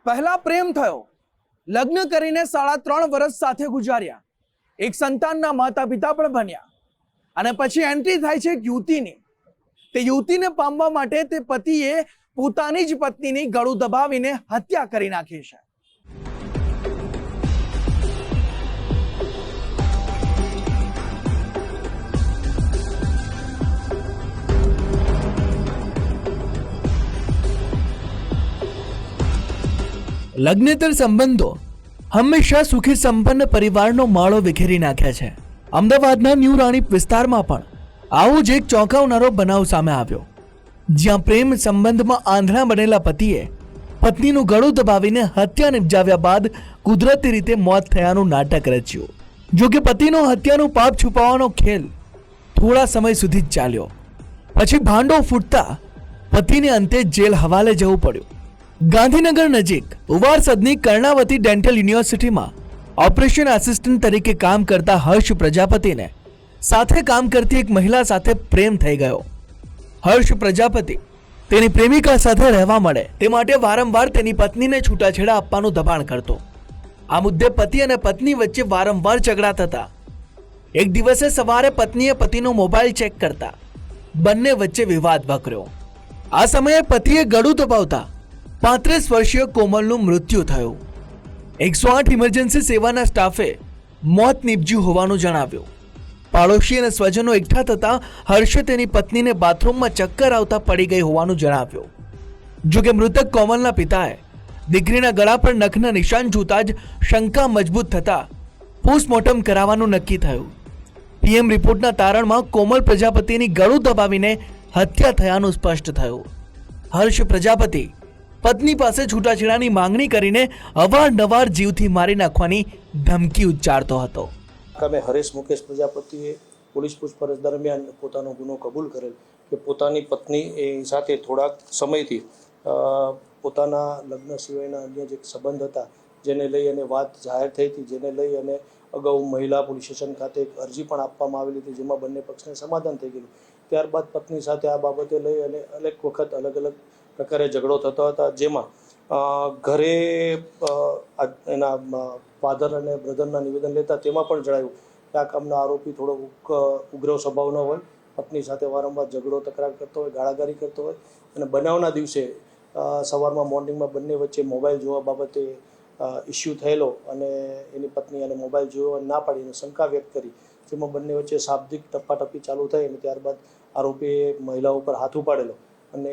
પહેલા પ્રેમ થયો, લગ્ન કરીને 3.5 વર્ષ સાથે ગુજાર્યા, એક સંતાનના માતા પિતા પણ બન્યા અને પછી એન્ટ્રી થાય છે એક યુવતીની. તે યુવતીને પામવા માટે તે પતિએ પોતાની જ પત્નીની ગળું દબાવીને હત્યા કરી નાખી છે. લગ્નેતર સંબંધો હંમેશા સુખી સંપન્ન પરિવારનો માળો વિખેરી નાખ્યા છે. અમદાવાદના ન્યૂ રાણીપ વિસ્તારમાં પણ આવું જ એક ચોંકાવનારો બનાવ સામે આવ્યો, જ્યાં પ્રેમ સંબંધમાં આંધળા બનેલા પતિએ પત્નીનું ગળું દબાવીને હત્યા નિપજાવ્યા બાદ કુદરતી રીતે મોત થયાનું નાટક રચ્યું. જો કે પતિનો હત્યાનું પાપ છુપાવવાનો ખેલ થોડા સમય સુધી જ ચાલ્યો. પછી ભાંડો ફૂટતા પતિને અંતે જેલ હવાલે જવું પડ્યું. ગાંધીનગર નજીક ઉવારસદની કર્ણાવતી ડેન્ટલ યુનિવર્સિટીમાં ઓપરેશન આસિસ્ટન્ટ તરીકે કામ કરતા હર્ષ પ્રજાપતિને સાથે કામ કરતી એક મહિલા સાથે પ્રેમ થઈ ગયો. હર્ષ પ્રજાપતિ તેની પ્રેમિકા સાથે રહેવા મળે તે માટે વારંવાર તેની પત્નીને છૂટાછેડા આપવાનું દબાણ કરતો. આ મુદ્દે પતિ અને પત્ની વચ્ચે વારંવાર ઝઘડા થતા. એક દિવસે સવારે પત્નીએ પતિનો મોબાઈલ ચેક કરતા બંને વચ્ચે વિવાદ વકર્યો. આ સમયે પતિએ ગળું દબાવતા 35 વર્ષીય કોમલનું મૃત્યુ થયું. 108 ઇમરજન્સી સેવાના સ્ટાફે મોત નીપજ્યું હોવાનું જણાવ્યું. પાડોશી અને સ્વજનો એકઠા થતા હર્ષે તેની પત્નીને બાથરૂમમાં ચક્કર આવતા પડી ગઈ હોવાનું જણાવ્યું. જોકે મૃતક કોમલના પિતાએ દીકરીના ગળા પર નખના નિશાન જોતા જ શંકા મજબૂત થતા પોસ્ટમોર્ટમ કરાવવાનું નક્કી થયું. પીએમ રિપોર્ટના તારણમાં કોમલ પ્રજાપતિની ગળું દબાવીને હત્યા થયાનું સ્પષ્ટ થયું. હર્ષ પ્રજાપતિ પત્ની પાસે છૂટાછેડાની માંગણી કરીને અવારનવાર જીવથી મારી નાખવાની ધમકી ઉચ્ચારતો હતો. હરેશ મુકેશ પ્રજાપતિએ પોલીસ પૂછપરછ દરમિયાન પોતાનો ગુનો કબૂલ કરેલ કે પોતાની પત્ની સાથે થોડાક સમયથી પોતાના લગ્ન સિવાયના અન્ય જે સંબંધ હતા જેને લઈ અને વાત જાહેર થઈ હતી, જેને લઈ અને અગાઉ મહિલા પોલીસ સ્ટેશન ખાતે એક અરજી પણ આપવામાં આવેલી હતી, જેમાં બંને પક્ષને સમાધાન થઈ ગયેલું. ત્યારબાદ પત્ની સાથે આ બાબતે લઈ અને અનેક વખત અલગ અલગ પ્રકારે ઝઘડો થતો હતા, જેમાં ઘરે એના ફાધર અને બ્રધરના નિવેદન લેતા તેમાં પણ જણાવ્યું કે આ કામના આરોપી થોડો ઉગ્ર સ્વભાવનો હોય, પત્ની સાથે વારંવાર ઝઘડો તકરાર કરતો હોય, ગાળાગાળી કરતો હોય અને બનાવના દિવસે સવારમાં મોર્નિંગમાં બંને વચ્ચે મોબાઈલ જોવા બાબતે ઇસ્યુ થયેલો અને એની પત્ની અને મોબાઈલ જોવા ના પાડીને શંકા વ્યક્ત કરી, જેમાં બંને વચ્ચે શાબ્દિક ટપ્પાટપ્પી ચાલુ થઈ અને ત્યારબાદ આરોપીએ મહિલા ઉપર હાથ ઉપાડેલો અને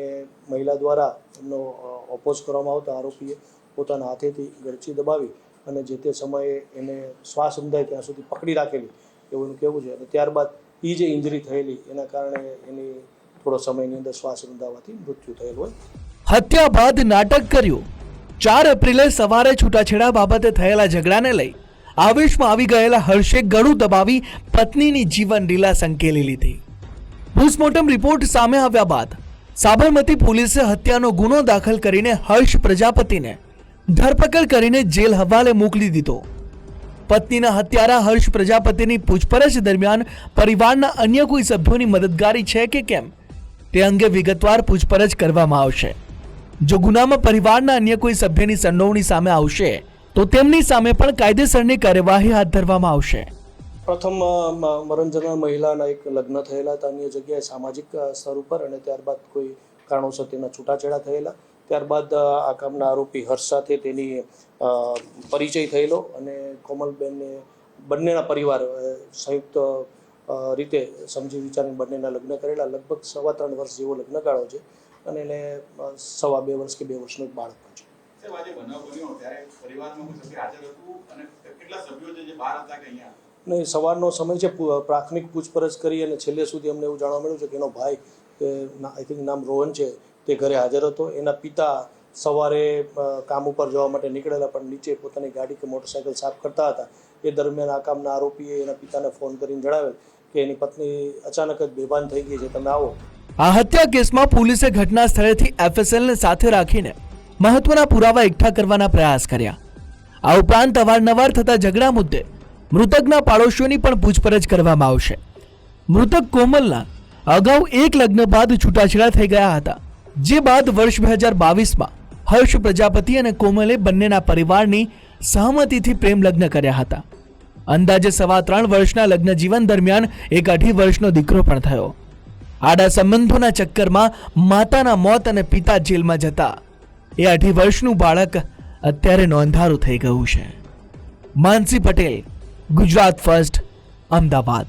મહિલા દ્વારા એમનો ઓપોઝ કરવામાં આવતા આરોપીએ પોતાના હાથેથી ગળચી દબાવી અને જે તે સમયે એને શ્વાસ સમજાય ત્યાં સુધી પકડી રાખેલી એવું એનું કહેવું છે. અને ત્યારબાદ એ જે ઇન્જરી થયેલી એના કારણે એની થોડો સમયની અંદર શ્વાસ રૂંધાવાથી મૃત્યુ થયેલું હોય. હત્યા બાદ નાટક કર્યું. 4 એપ્રિલે સવારે છૂટાછેડા બાબતે થયેલા ઝઘડાને લઈ આવેશમાં આવી ગયેલા હર્ષે ગળું દબાવી પત્નીની જીવન લીલા સંકેલી લીધી. પોસ્ટમોર્ટમ રિપોર્ટ સામે આવ્યા બાદ સાબરમતી પોલીસે હત્યાનો ગુનો દાખલ કરીને હર્ષ પ્રજાપતિને ધરપકડ કરીને જેલ હવાલે મોકલી દીધો. પત્નીના હત્યારા હર્ષ પ્રજાપતિની પૂછપરછ દરમિયાન પરિવારના અન્ય કોઈ સભ્યોની મદદગારી છે કે કેમ તે અંગે વિગતવાર પૂછપરછ કરવામાં આવશે. જો ગુનામાં પરિવારના અન્ય કોઈ સભ્યની સંડોવણી સામે આવશે તો તેમની સામે પણ કાયદેસરની કાર્યવાહી હાથ ધરવામાં આવશે. પ્રથમ મરણ જનાર મહિલાના એક લગ્ન થયેલા હતા અન્ય જગ્યાએ સામાજિક સ્તર ઉપર અને ત્યારબાદ કોઈ કારણોસર તેના છૂટાછેડા થયેલા. ત્યારબાદ આ કામના આરોપી હર્ષ સાથે તેની પરિચય થયેલો અને કોમલબેનને બંનેના પરિવાર સંયુક્ત રીતે સમજી વિચારીને બંનેના લગ્ન કરેલા. લગભગ 3.25 વર્ષ જેવો લગ્નગાળો છે અને એને 2.5 વર્ષ કે 2 વર્ષનું એક બાળક પણ છે. નહીં, સવારનો સમય છે. પ્રાથમિક પૂછપરછ કરી અને છેલ્લે સુધી અમને એવું જાણવા મળ્યું છે કે એનો ભાઈ આઈ થિંક નામ રોહન છે તે ઘરે હાજર હતો. એના પિતા સવારે કામ ઉપર જવા માટે નીકળેલા પણ નીચે પોતાની ગાડી કે મોટરસાઇકલ સાફ કરતા હતા. એ દરમિયાન આ કામના આરોપીએ એના પિતાને ફોન કરીને જણાવેલ કે એની પત્ની અચાનક જ બેભાન થઈ ગઈ છે, તમે આવો. આ હત્યા કેસમાં પોલીસે ઘટના સ્થળેથી એફએસએલને સાથે રાખીને મહત્વના પુરાવા એકઠા કરવાના પ્રયાસ કર્યા. આ ઉપરાંત અવારનવાર થતા ઝઘડા મુદ્દે મૃતકના પાડોશીઓની પણ પૂછપરછ કરવામાં આવશે. મૃતક કોમલના અગાઉ એક લગ્ન બાદ છૂટાછેડા થઈ ગયા હતા, જે બાદ વર્ષ 2022માં હર્ષ પ્રજાપતિ અને કોમલે બંનેના પરિવારની સહમતિથી પ્રેમ લગ્ન કર્યા હતા. અંદાજે 3.25 વર્ષના લગ્ન જીવન દરમિયાન એક 2.5 વર્ષનો દીકરો પણ થયો. આડા સંબંધોના ચક્કરમાં માતાના મોત અને પિતા જેલમાં જતા એ 2.5 વર્ષનું બાળક અત્યારે નોંધારું થઈ ગયું છે. માનસી પટેલ, ગુજરાત ફર્સ્ટ, અમદાવાદ.